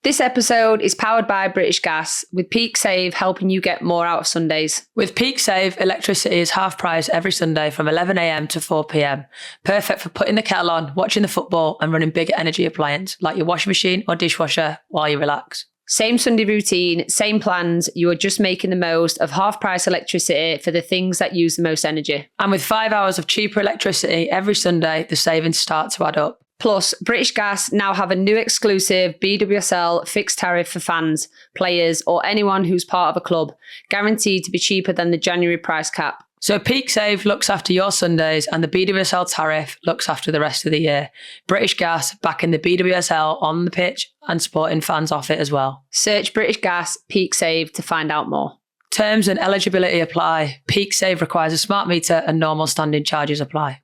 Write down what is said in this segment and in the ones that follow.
This episode is powered by British Gas, with Peak Save helping you get more out of Sundays. With Peak Save, electricity is half price every Sunday from 11 a.m. to 4 p.m. Perfect for putting the kettle on, watching the football and running big energy appliance like your washing machine or dishwasher while you relax. Same Sunday routine, same plans. You are just making the most of half price electricity for the things that use the most energy. And with 5 hours of cheaper electricity every Sunday, the savings start to add up. Plus, British Gas now have a new exclusive BWSL fixed tariff for fans, players, or anyone who's part of a club, guaranteed to be cheaper than the January price cap. So Peak Save looks after your Sundays and the BWSL tariff looks after the rest of the year. British Gas backing the BWSL on the pitch and supporting fans off it as well. Search British Gas Peak Save to find out more. Terms and eligibility apply. Peak Save requires a smart meter and normal standing charges apply.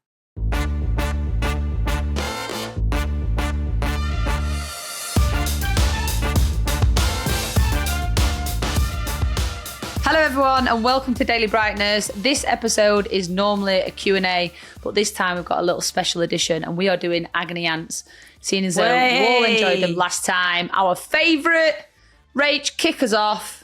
Hello everyone and welcome to Daily Brightness. This episode is normally a Q&A, but this time we've got a little special edition and we are doing Agony Aunts. Seeing as though we all enjoyed them last time. Our favourite. Rach, kick us off.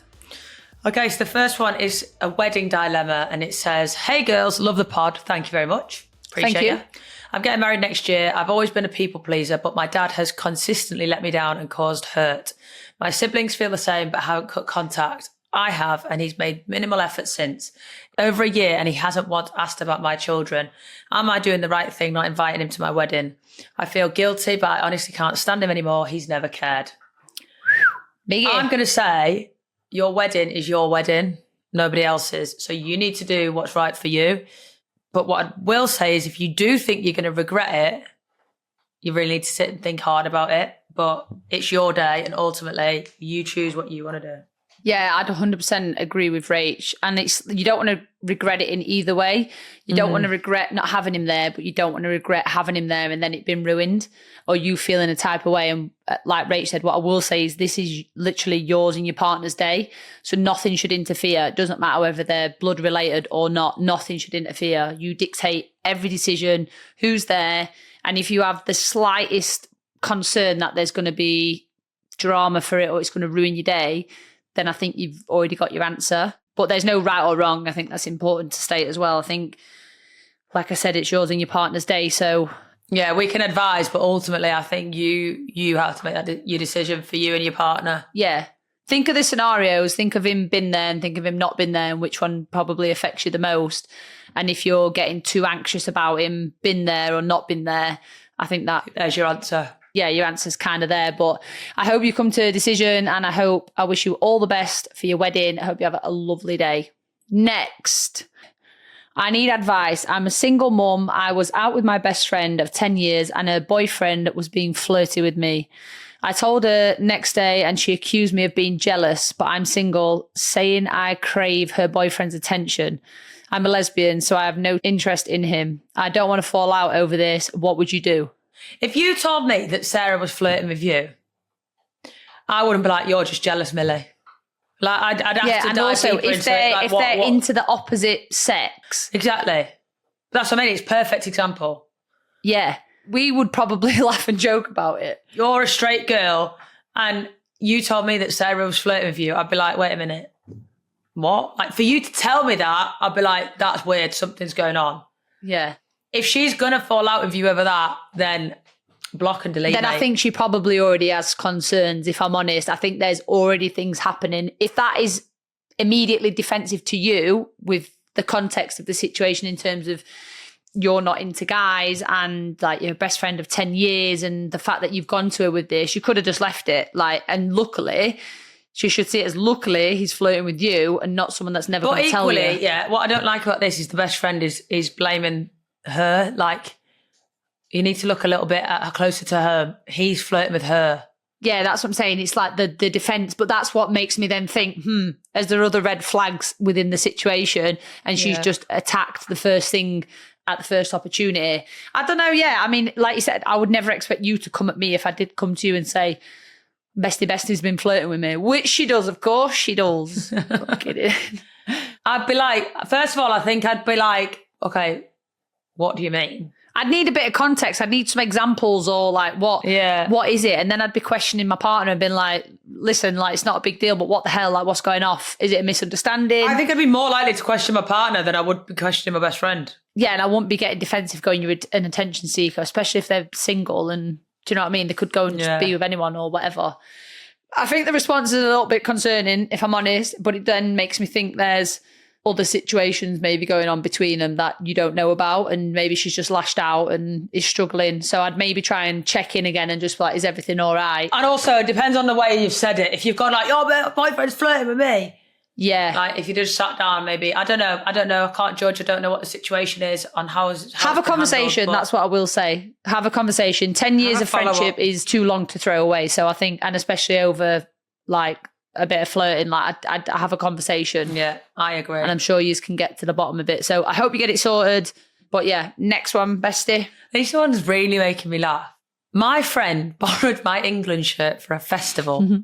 Okay, so the first one is a wedding dilemma and it says, "Hey girls, love the pod. Thank you very much. Appreciate Thank you. it. I'm getting married next year. I've always been a people pleaser, but my dad has consistently let me down and caused hurt. My siblings feel the same but haven't cut contact. I have, and he's made minimal effort since. Over a year, and he hasn't once asked about my children. Am I doing the right thing not inviting him to my wedding? I feel guilty, but I honestly can't stand him anymore. He's never cared." Biggie. I'm going to say your wedding is your wedding, nobody else's. So you need to do what's right for you. But what I will say is if you do think you're going to regret it, you really need to sit and think hard about it. But it's your day, and ultimately you choose what you want to do. Yeah, I'd 100% agree with Rach. And you don't want to regret it in either way. You don't want to regret not having him there, but you don't want to regret having him there and then it being ruined or you feeling a type of way. And like Rach said, what I will say is this is literally yours and your partner's day. So nothing should interfere. It doesn't matter whether they're blood related or not. Nothing should interfere. You dictate every decision, who's there. And if you have the slightest concern that there's going to be drama for it or it's going to ruin your day, then I think you've already got your answer. But there's no right or wrong. I think that's important to state as well. I think, like I said, it's yours and your partner's day. So yeah, we can advise, but ultimately I think you have to make that your decision for you and your partner. Yeah. Think of the scenarios. Think of him been there and think of him not been there and which one probably affects you the most. And if you're getting too anxious about him been there or not been there, I think there's your answer. Yeah, your answer's kind of there. But I hope you come to a decision and I wish you all the best for your wedding. I hope you have a lovely day. Next, I need advice. I'm a single mum. I was out with my best friend of 10 years and her boyfriend was being flirty with me. I told her next day and she accused me of being jealous, but I'm single, saying I crave her boyfriend's attention. I'm a lesbian, so I have no interest in him. I don't want to fall out over this. What would you do? If you told me that Sarah was flirting with you, I wouldn't be like, "You're just jealous, Millie." Like I'd have to dive also deeper if into they're it. Like, if what, they're into the opposite sex, exactly. That's what I mean. It's a perfect example. yeah, we would probably laugh and joke about it. You're a straight girl, and you told me that Sarah was flirting with you. I'd be like, "Wait a minute, what?" Like for you to tell me that, I'd be like, "That's weird. Something's going on." Yeah. If she's gonna fall out with you over that, then block and delete. Then mate. I think she probably already has concerns, if I'm honest. I think there's already things happening. If that is immediately defensive to you with the context of the situation in terms of you're not into guys and like your best friend of 10 years and the fact that you've gone to her with this, you could have just left it. And luckily, she should see it as luckily he's flirting with you and not someone that's never going to tell you. But equally, yeah, what I don't like about this is the best friend is blaming her. Like, you need to look a little bit closer to her. He's flirting with her. Yeah, that's what I'm saying. It's like the defence, but that's what makes me then think, is there other red flags within the situation? And she's just attacked the first thing at the first opportunity. I don't know, yeah. I mean, like you said, I would never expect you to come at me if I did come to you and say, Bestie's been flirting with me, which she does, of course she does. I'm kidding. I'd be like, first of all, I think I'd be like, okay, what do you mean? I'd need a bit of context. I'd need some examples or like what is it? And then I'd be questioning my partner and being like, listen, like it's not a big deal, but what the hell? Like what's going off? Is it a misunderstanding? I think I'd be more likely to question my partner than I would be questioning my best friend. Yeah, and I wouldn't be getting defensive going, you're an attention seeker, especially if they're single and do you know what I mean? They could go and just be with anyone or whatever. I think the response is a little bit concerning, if I'm honest, but it then makes me think there's other situations maybe going on between them that you don't know about, and maybe she's just lashed out and is struggling. So I'd maybe try and check in again and just be like, is everything all right? And also, it depends on the way you've said it. If you've gone like, oh, my boyfriend's flirting with me. Yeah. Like if you just sat down, maybe, I don't know. I can't judge. I don't know what the situation is on how have a conversation. Handled, that's what I will say. Have a conversation. 10 years of friendship is too long to throw away. So I think, and especially over like a bit of flirting, like I'd have a conversation. Yeah, I agree. And I'm sure you can get to the bottom of it. So I hope you get it sorted. But yeah, next one, bestie. This one's really making me laugh. My friend borrowed my England shirt for a festival,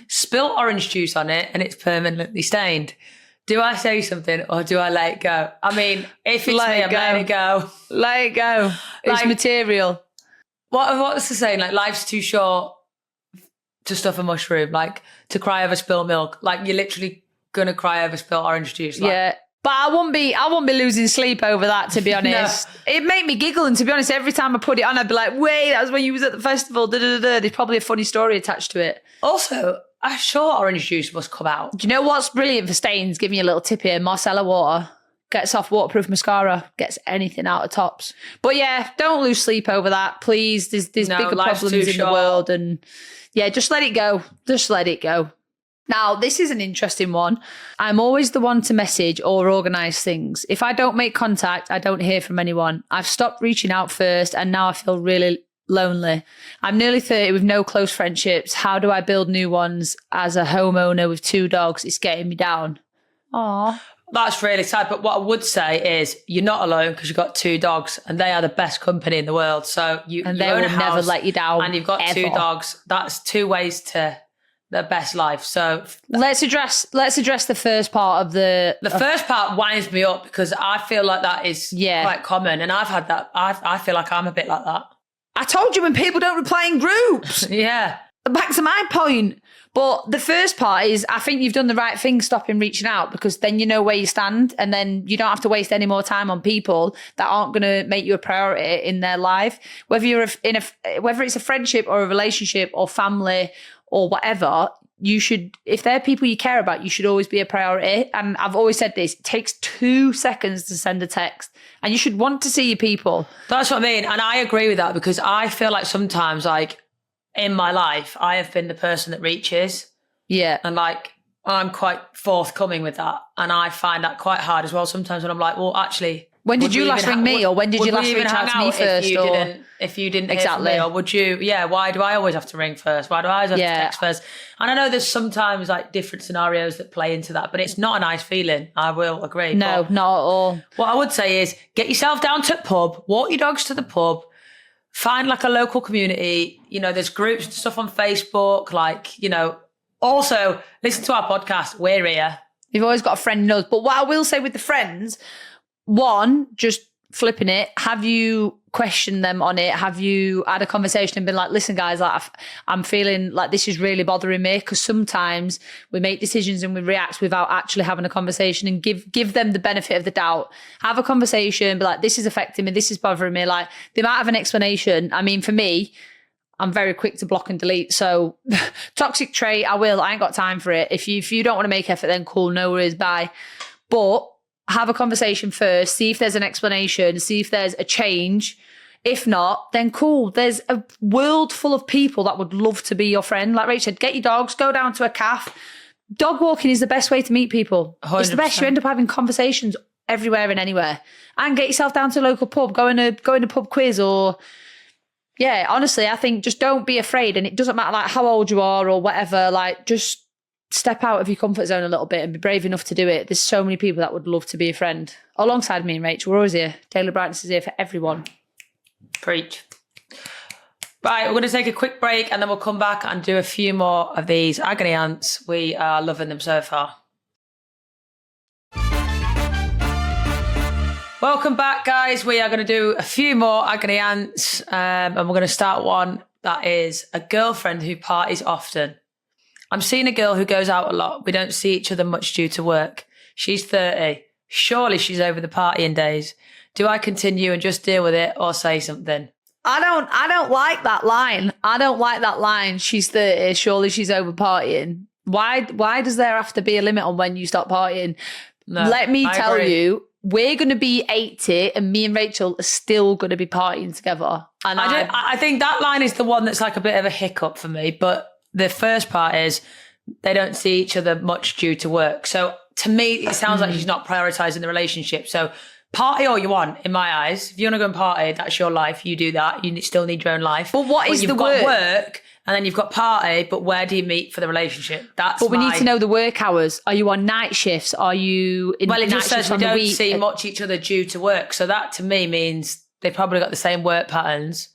spilt orange juice on it, and it's permanently stained. Do I say something or do I let it go? I mean, if it's me, I'm letting it go. Let it go. It's material. What's the saying? Like, life's too short to stuff a mushroom, like to cry over spilt milk. Like, you're literally going to cry over spilt orange juice. Like, yeah. But I won't be losing sleep over that, to be honest. No. It made me giggle, and to be honest, every time I put it on, I'd be like, wait, that was when you was at the festival. There's probably a funny story attached to it. Also, I'm sure orange juice must come out. Do you know what's brilliant for stains? Give me a little tip here. Marcella water. Gets off waterproof mascara. Gets anything out of tops. But yeah, don't lose sleep over that, please. There's bigger problems in the world. And yeah, just let it go. Just let it go. Now, this is an interesting one. I'm always the one to message or organise things. If I don't make contact, I don't hear from anyone. I've stopped reaching out first and now I feel really lonely. I'm nearly 30 with no close friendships. How do I build new ones as a homeowner with 2 dogs? It's getting me down. Aww. That's really sad. But what I would say is you're not alone because you've got 2 dogs and they are the best company in the world. So they will never let you down. And you've got ever. 2 dogs. That's 2 ways to the best life. So let's address the first part of the first part winds me up because I feel like that is quite common, and I've had that. I feel like I'm a bit like that. I told you when people don't reply in groups. Yeah. Back to my point. But the first part is I think you've done the right thing stopping reaching out, because then you know where you stand and then you don't have to waste any more time on people that aren't going to make you a priority in their life. Whether you're whether it's a friendship or a relationship or family or whatever, you should, if they're people you care about, you should always be a priority. And I've always said this, it takes 2 seconds to send a text and you should want to see your people. That's what I mean. And I agree with that because I feel like sometimes like in my life, I have been the person that reaches. Yeah. And like, I'm quite forthcoming with that. And I find that quite hard as well sometimes when I'm like, well, actually, when did you last ring me, or when did you last reach out to me first? If you didn't exactly hear from me, or would you? Yeah. Why do I always have to ring first? Why do I always have to text first? And I know there's sometimes like different scenarios that play into that, but it's not a nice feeling. I will agree. No, but not at all. What I would say is get yourself down to the pub, walk your dogs to the pub, find like a local community. You know, there's groups and stuff on Facebook. Like, you know, also listen to our podcast. We're here. You've always got a friend who knows. But what I will say with the friends, one, just flipping it. Have you questioned them on it? Have you had a conversation and been like, listen, guys, like, I'm feeling like this is really bothering me? Because sometimes we make decisions and we react without actually having a conversation, and give them the benefit of the doubt. Have a conversation, be like, this is affecting me, this is bothering me. Like, they might have an explanation. I mean, for me, I'm very quick to block and delete. So toxic trait, I ain't got time for it. If you don't want to make effort, then cool, no worries, bye. But have a conversation first, see if there's an explanation, see if there's a change. If not, then cool. There's a world full of people that would love to be your friend. Like Rach said, get your dogs, go down to a cafe. Dog walking is the best way to meet people. 100%. It's the best. You end up having conversations everywhere and anywhere. And get yourself down to a local pub, go in a pub quiz, or yeah, honestly, I think just don't be afraid. And it doesn't matter like how old you are or whatever, like just step out of your comfort zone a little bit and be brave enough to do it. There's so many people that would love to be a friend. Alongside me and Rach, we're always here. Daily Brightness is here for everyone. Preach. Right, we're going to take a quick break and then we'll come back and do a few more of these Agony Aunts. We are loving them so far. Welcome back, guys. We are going to do a few more Agony Aunts, and we're going to start one that is a girlfriend who parties often. I'm seeing a girl who goes out a lot. We don't see each other much due to work. She's 30. Surely she's over the partying days. Do I continue and just deal with it or say something? I don't like that line. I don't like that line. She's 30, surely she's over partying. Why does there have to be a limit on when you stop partying? No, Let me I tell agree. you, we're going to be 80 and me and Rachel are still going to be partying together. And I think that line is the one that's like a bit of a hiccup for me. But the first part is they don't see each other much due to work. So to me, it sounds like she's not prioritizing the relationship. So party all you want, in my eyes. If you want to go and party, that's your life. You do that. You still need your own life. But what is the you've work? got work and then you've got party, but where do you meet for the relationship? But we need to know the work hours. Are you on night shifts? Are you in Well, it night just says shifts we on the don't week? see much each other due to work. So that to me means they've probably got the same work patterns,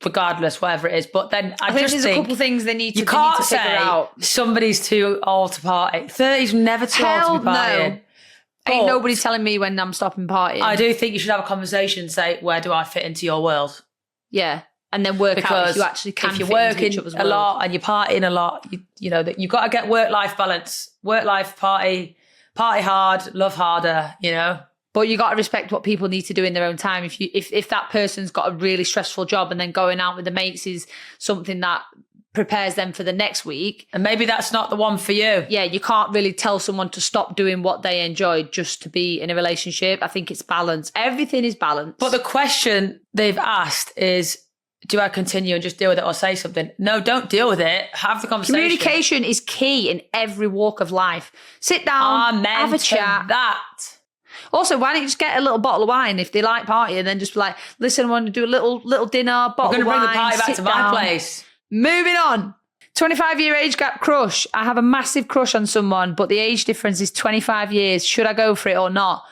regardless, whatever it is. But then I think just there's think a couple things they need to, you can't figure say out. somebody's too old to party. 30's never too old Hell to be partying. no. Ain't But nobody telling me when I'm stopping partying. I do think you should have a conversation and say, where do I fit into your world? Yeah. And then work out Because if you actually can if you're fit into working each other's a world. lot and you're partying a lot, you know that you've got to get work-life balance. Work-life, party hard, love harder, you know? But you got to respect what people need to do in their own time. If that person's got a really stressful job and then going out with the mates is something that prepares them for the next week. And maybe that's not the one for you. Yeah, you can't really tell someone to stop doing what they enjoy just to be in a relationship. I think it's balance. Everything is balance. But the question they've asked is, do I continue and just deal with it or say something? No, don't deal with it. Have the conversation. Communication is key in every walk of life. Sit down, Amen have a to chat. that. Also, why don't you just get a little bottle of wine if they like partying and then just be like, listen, I want to do a little dinner, bottle We're of going to wine. bring the party back sit to down. my place. Moving on. 25-year age gap crush. I have a massive crush on someone, but the age difference is 25 years. Should I go for it or not?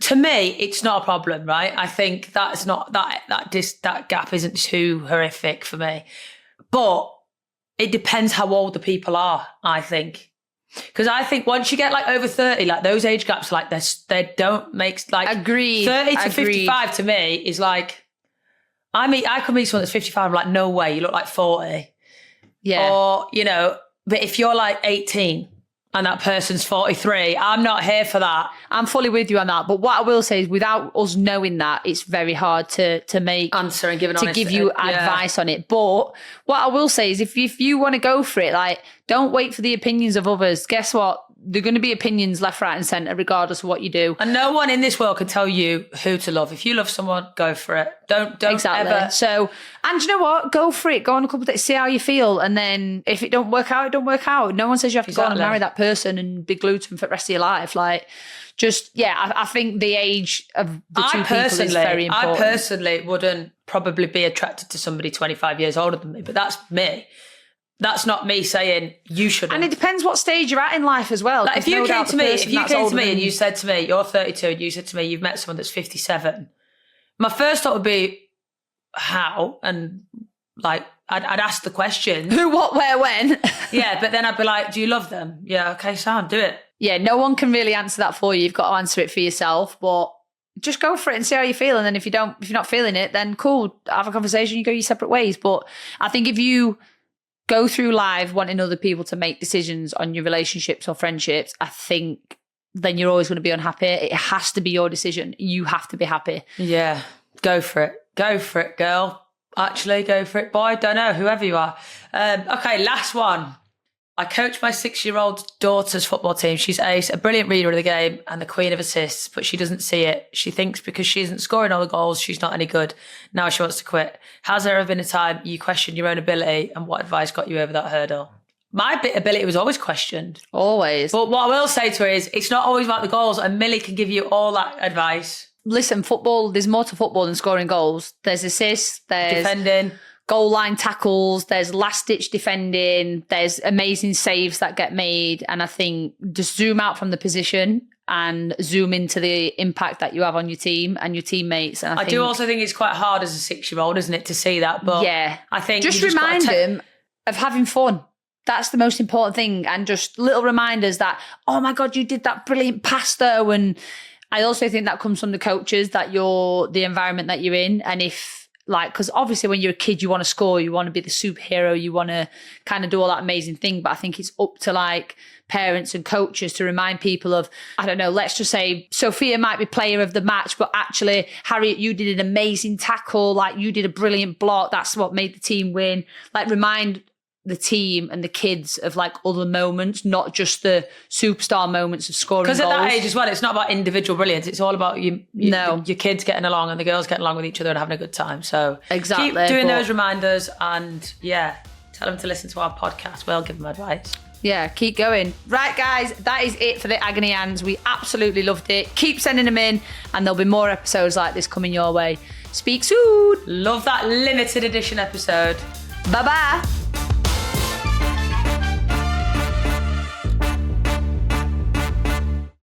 To me, it's not a problem, right? I think that's not that gap isn't too horrific for me. But it depends how old the people are, I think. Because I think once you get like over 30, like those age gaps, like they don't make like Agreed. 30 to Agreed. 55 to me is like, I could meet someone that's 55, I'm like, no way, you look like 40. Yeah. Or, you know, but if you're like 18 and that person's 43, I'm not here for that. I'm fully with you on that. But what I will say is without us knowing that, it's very hard to make Answer and give you advice on it. But what I will say is if you want to go for it, like, don't wait for the opinions of others. Guess what? There are going to be opinions left, right and centre, regardless of what you do. And no one in this world can tell you who to love. If you love someone, go for it. Don't Exactly. ever. So, and you know what? Go for it. Go on a couple of days, see how you feel. And then if it don't work out, it don't work out. No one says you have to go on and marry that person and be glued to them for the rest of your life. Like, just, yeah, I think the age of the two people is very important. I personally wouldn't probably be attracted to somebody 25 years older than me, but that's me. That's not me saying you shouldn't. And it depends what stage you're at in life as well. Like if you came to me and you said to me, you're 32, and you said to me, you've met someone that's 57, my first thought would be, how? And like, I'd ask the question. Who, what, where, when? Yeah, but then I'd be like, do you love them? Yeah, okay, Sam, do it. Yeah, no one can really answer that for you. You've got to answer it for yourself, but just go for it and see how you feel. And then if you're not feeling it, then cool, have a conversation, you go your separate ways. But I think if you go through life wanting other people to make decisions on your relationships or friendships, I think then you're always going to be unhappy. It has to be your decision. You have to be happy. Yeah, go for it. Go for it, girl. Actually, go for it, boy. Don't know, whoever you are. Okay, last one. I coach my 6-year-old daughter's football team. She's ace, a brilliant reader of the game and the queen of assists, but she doesn't see it. She thinks because she isn't scoring all the goals, she's not any good. Now she wants to quit. Has there ever been a time you questioned your own ability, and what advice got you over that hurdle? My ability was always questioned. Always. But what I will say to her is it's not always about the goals, and Millie can give you all that advice. Listen, football, there's more to football than scoring goals. There's assists, there's defending, goal line tackles, there's last-ditch defending, there's amazing saves that get made. And I think just zoom out from the position and zoom into the impact that you have on your team and your teammates. And I do also think it's quite hard as a 6-year-old, isn't it, to see that? But yeah, I think just remind them of having fun. That's the most important thing. And just little reminders that, oh my God, you did that brilliant pass though. And I also think that comes from the coaches, that the environment that you're in. And if because obviously when you're a kid, you want to score, you want to be the superhero, you want to kind of do all that amazing thing. But I think it's up to parents and coaches to remind people of, I don't know, let's just say Sophia might be player of the match, but actually, Harriet, you did an amazing tackle. You did a brilliant block. That's what made the team win. Remind the team and the kids of other moments, not just the superstar moments of scoring goals. Because at that age as well, it's not about individual brilliance. It's all about your kids getting along and the girls getting along with each other and having a good time. So exactly, keep doing those reminders, and tell them to listen to our podcast. We'll give them advice. Yeah, keep going. Right, guys, that is it for the Agony Aunts. We absolutely loved it. Keep sending them in, and there'll be more episodes like this coming your way. Speak soon. Love that limited edition episode. Bye-bye.